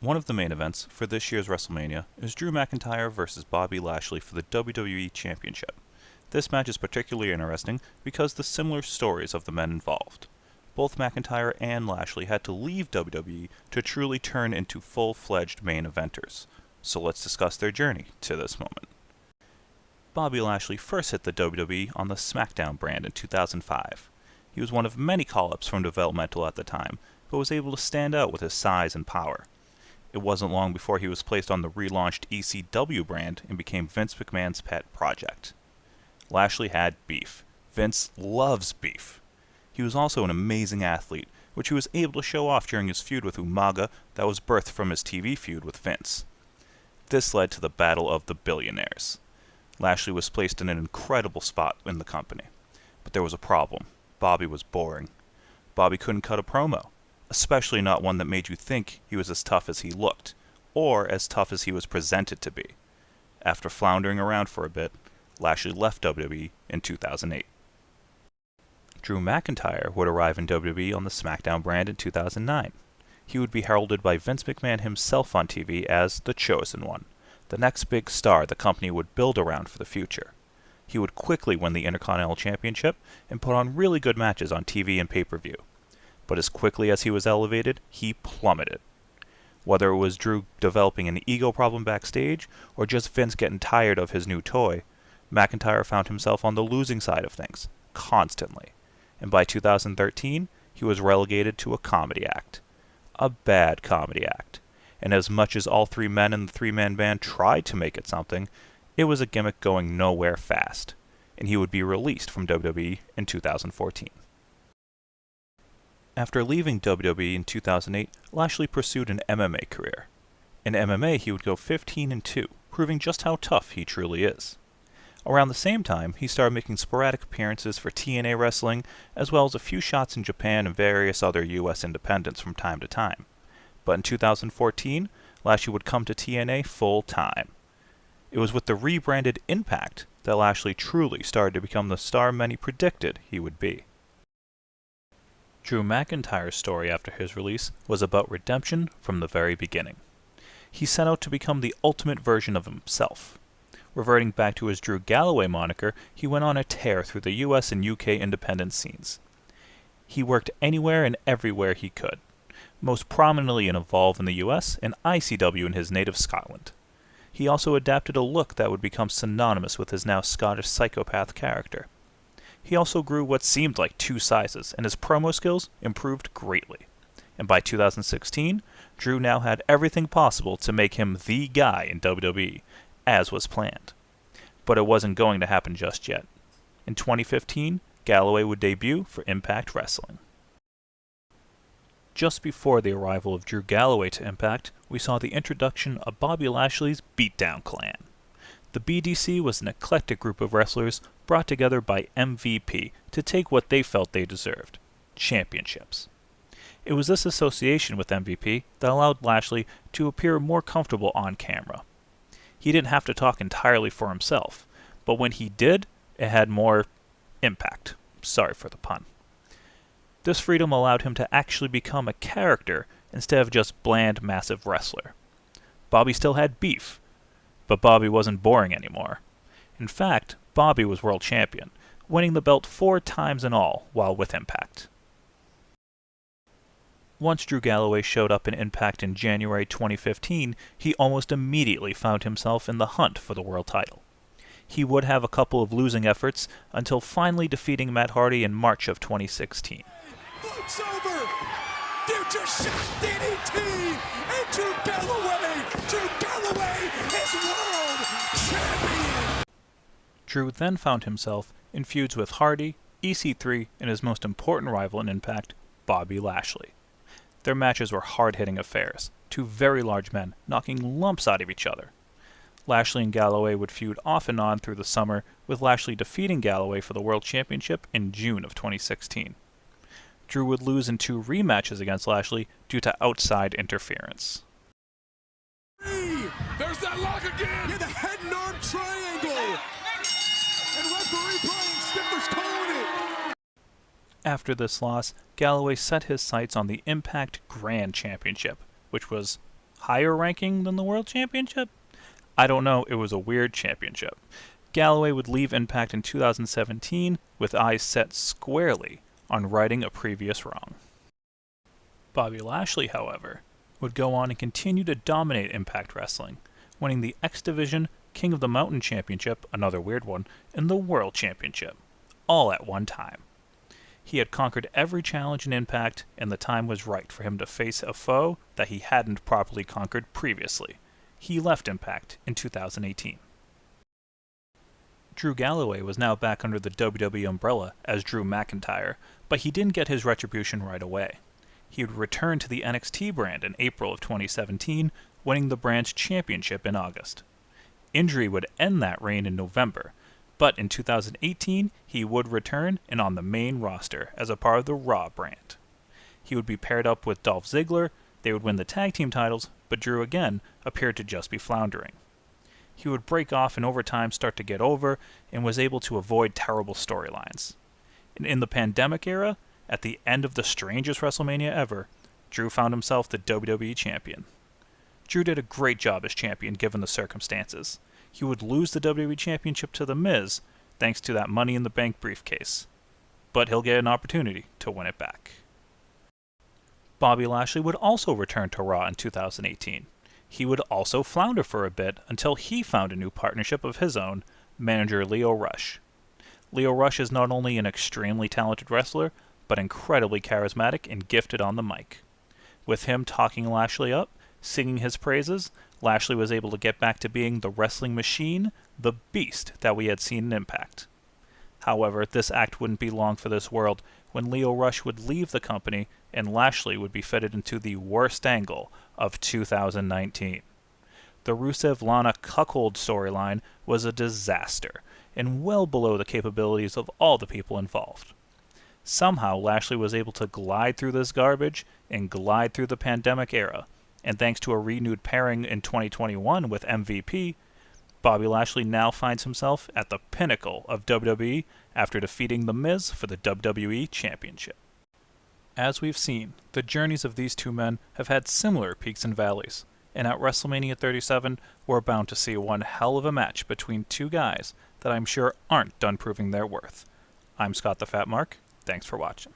One of the main events for this year's WrestleMania is Drew McIntyre versus Bobby Lashley for the WWE Championship. This match is particularly interesting because the similar stories of the men involved. Both McIntyre and Lashley had to leave WWE to truly turn into full-fledged main eventers. So let's discuss their journey to this moment. Bobby Lashley first hit the WWE on the SmackDown brand in 2005. He was one of many call-ups from developmental at the time, but was able to stand out with his size and power. It wasn't long before he was placed on the relaunched ECW brand and became Vince McMahon's pet project. Lashley had beef. Vince loves beef. He was also an amazing athlete, which he was able to show off during his feud with Umaga that was birthed from his TV feud with Vince. This led to the Battle of the Billionaires. Lashley was placed in an incredible spot in the company. But there was a problem. Bobby was boring. Bobby couldn't cut a promo, especially not one that made you think he was as tough as he looked, or as tough as he was presented to be. After floundering around for a bit, Lashley left WWE in 2008. Drew McIntyre would arrive in WWE on the SmackDown brand in 2009. He would be heralded by Vince McMahon himself on TV as the Chosen One, the next big star the company would build around for the future. He would quickly win the Intercontinental Championship and put on really good matches on TV and pay-per-view. But as quickly as he was elevated, he plummeted. Whether it was Drew developing an ego problem backstage, or just Vince getting tired of his new toy, McIntyre found himself on the losing side of things, constantly. And by 2013, he was relegated to a comedy act. A bad comedy act. And as much as all three men in the three-man band tried to make it something, it was a gimmick going nowhere fast. And he would be released from WWE in 2014. After leaving WWE in 2008, Lashley pursued an MMA career. In MMA, he would go 15-2, proving just how tough he truly is. Around the same time, he started making sporadic appearances for TNA wrestling, as well as a few shots in Japan and various other US independents from time to time. But in 2014, Lashley would come to TNA full-time. It was with the rebranded Impact that Lashley truly started to become the star many predicted he would be. Drew McIntyre's story after his release was about redemption from the very beginning. He set out to become the ultimate version of himself. Reverting back to his Drew Galloway moniker, he went on a tear through the US and UK independent scenes. He worked anywhere and everywhere he could, most prominently in Evolve in the US and ICW in his native Scotland. He also adapted a look that would become synonymous with his now Scottish psychopath character. He also grew what seemed like 2 sizes, and his promo skills improved greatly. And by 2016, Drew now had everything possible to make him the guy in WWE, as was planned. But it wasn't going to happen just yet. In 2015, Galloway would debut for Impact Wrestling. Just before the arrival of Drew Galloway to Impact, we saw the introduction of Bobby Lashley's Beatdown clan. The BDC was an eclectic group of wrestlers brought together by MVP to take what they felt they deserved: championships. It was this association with MVP that allowed Lashley to appear more comfortable on camera. He didn't have to talk entirely for himself, but when he did, it had more impact. Sorry for the pun. This freedom allowed him to actually become a character instead of just bland, massive wrestler. Bobby still had beef, but Bobby wasn't boring anymore. In fact, Bobby was world champion, winning the belt 4 times in all while with Impact. Once Drew Galloway showed up in Impact in January 2015, he almost immediately found himself in the hunt for the world title. He would have a couple of losing efforts until finally defeating Matt Hardy in March of 2016. Floats over! Future Shock DDT! And Drew Galloway! Drew Galloway is world champion! Drew then found himself in feuds with Hardy, EC3, and his most important rival in Impact, Bobby Lashley. Their matches were hard-hitting affairs, 2 very large men knocking lumps out of each other. Lashley and Galloway would feud off and on through the summer, with Lashley defeating Galloway for the World Championship in June of 2016. Drew would lose in 2 rematches against Lashley due to outside interference. There's that lock again! Yeah, the head and arm triangle! And referee Brian Stifler's calling it! After this loss, Galloway set his sights on the Impact Grand Championship, which was Higher ranking than the World Championship? I don't know, it was a weird championship. Galloway would leave Impact in 2017 with eyes set squarely on righting a previous wrong. Bobby Lashley, however, would go on and continue to dominate Impact Wrestling, winning the X Division, King of the Mountain Championship, another weird one, and the World Championship, all at one time. He had conquered every challenge in Impact, and the time was right for him to face a foe that he hadn't properly conquered previously. He left Impact in 2018. Drew Galloway was now back under the WWE umbrella as Drew McIntyre, but he didn't get his retribution right away. He would return to the NXT brand in April of 2017, winning the brand's championship in August. Injury would end that reign in November, but in 2018 he would return and on the main roster as a part of the Raw brand. He would be paired up with Dolph Ziggler, they would win the tag team titles, but Drew again appeared to just be floundering. He would break off and over time start to get over and was able to avoid terrible storylines. And in the pandemic era, at the end of the strangest WrestleMania ever, Drew found himself the WWE Champion. Drew did a great job as champion given the circumstances. He would lose the WWE Championship to The Miz, thanks to that Money in the Bank briefcase. But he'll get an opportunity to win it back. Bobby Lashley would also return to Raw in 2018. He would also flounder for a bit until he found a new partnership of his own, manager Lio Rush. Lio Rush is not only an extremely talented wrestler, but incredibly charismatic and gifted on the mic. With him talking Lashley up, singing his praises, Lashley was able to get back to being the wrestling machine, the beast that we had seen in Impact. However, this act wouldn't be long for this world when Lio Rush would leave the company and Lashley would be fitted into the worst angle of 2019. The Rusev-Lana cuckold storyline was a disaster and well below the capabilities of all the people involved. Somehow Lashley was able to glide through this garbage and glide through the pandemic era, and thanks to a renewed pairing in 2021 with MVP, Bobby Lashley now finds himself at the pinnacle of WWE after defeating The Miz for the WWE Championship. As we've seen, the journeys of these two men have had similar peaks and valleys, and at WrestleMania 37, we're bound to see one hell of a match between two guys that I'm sure aren't done proving their worth. I'm Scott the Fat Mark. Thanks for watching.